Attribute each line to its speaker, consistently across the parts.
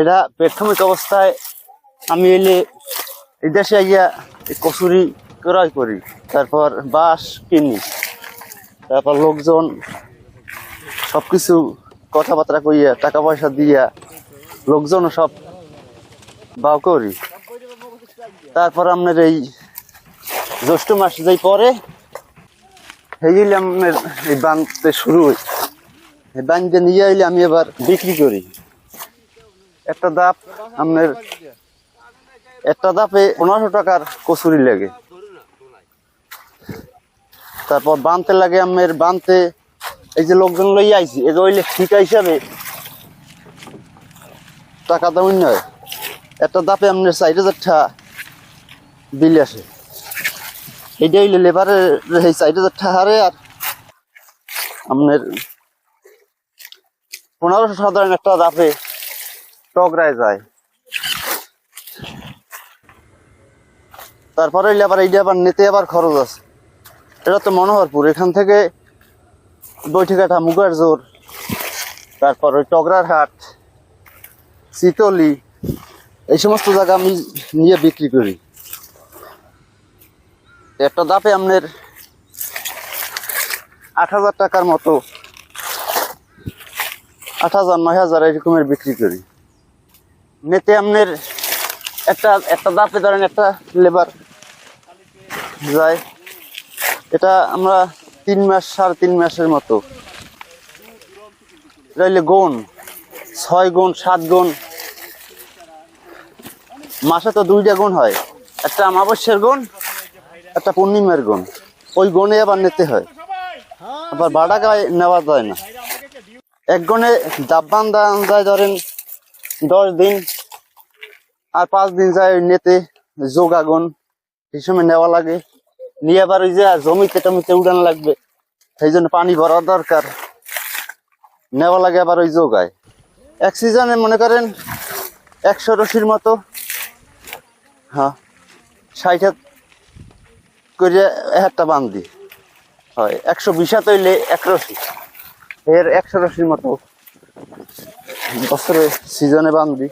Speaker 1: এটা প্রাথমিক অবস্থায় আমি এলে এই দেশে গিয়া কচুরি ক্রয় করি, তারপর বাঁশ কিনি, তারপর লোকজন সবকিছু কথাবার্তা কইয়া টাকা পয়সা দিয়া লোকজন সব বাও করি। তারপর আপনার এই জ্যৈষ্ঠ মাস যাই পরে হইলে আপনার এই বাঁধতে শুরু হই, এই বাঁধতে নিয়ে আইলে আমি এবার বিক্রি করি। একটা দাপ আপনার একটা দাপে 1500 টাকার কচুরি লাগে। তারপর বানতে লাগে আমের, বানতে এই যে লোকজন লই আইছি এই যে ওইলে ঠিকা হিসাবে টাকা দাম নয়। একটা দাপে আপনার 4000 টাকা বিল আসে, এইটা হইলে লেবারের এই 4000 টাকা হারে। আর আপনার 1500 সাধারণ একটা দাপে টগরায় যায়। তারপরে হইলে আবার এইটা আবার নিতে আবার খরচ আছে। এটা তো মনোহরপুর, এখান থেকে বৈঠিকাটা, মুগার জোর, তারপর ওই টগরার হাট, চিতলি, এই সমস্ত জায়গা আমি নিয়ে বিক্রি করি। একটা দাপে আপনার 8000 টাকার মতো, 8000 9000 এরকমের বিক্রি করি। নেতে আপনার একটা দাপে ধরেন একটা লেবার যায়, এটা আমরা 3 মাস 3.5 মাসের মতো রইলে গুণ 6 গুণ 7 গুণ, মাসে তো 2টা গুণ হয়, একটা অমাবস্যার গুণ, একটা পূর্ণিমার গুণ। ওই গুণে আবার নিতে হয়, আবার ভাড়া গায়ে নেওয়া যায় না। এক গুণে ডাব বান্ধা যায় ধরেন 10 দিন, আর 5 দিন যায় নেতে যোগাগুন, এই সময় নেওয়া লাগে। নিয়ে আবার ওই যে জমিতে টমিতে উড়ান লাগবে, সেই জন্য পানি ভরা দরকার, নেওয়া লাগে আবার ওই যোগায়। এক সিজনে মনে করেন 100 রশির মতো, হ্যাঁ 60 হাত করে একটা বান্ধি হয়। 120 হাত হইলে 1 রশি, এর 100 রশির মতো বছরে সিজনে বান্ধি।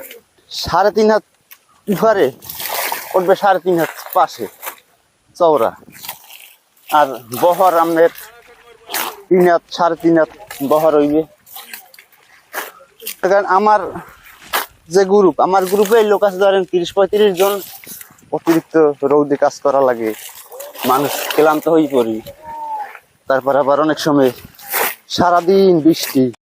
Speaker 1: 3.5 হাত উঠারে উঠবে, 3.5 হাত পাশে চওড়া, আর বহর আপনার 3 হাত 3.5 হাত বহর হইবে। আমার যে গ্রুপ, আমার গ্রুপে লোক আছে ধরেন 30-35 জন। অতিরিক্ত রৌদে কাজ করা লাগে, মানুষ ক্লান্ত হয়ে পড়ি। তারপর আবার অনেক সময় সারাদিন বৃষ্টি।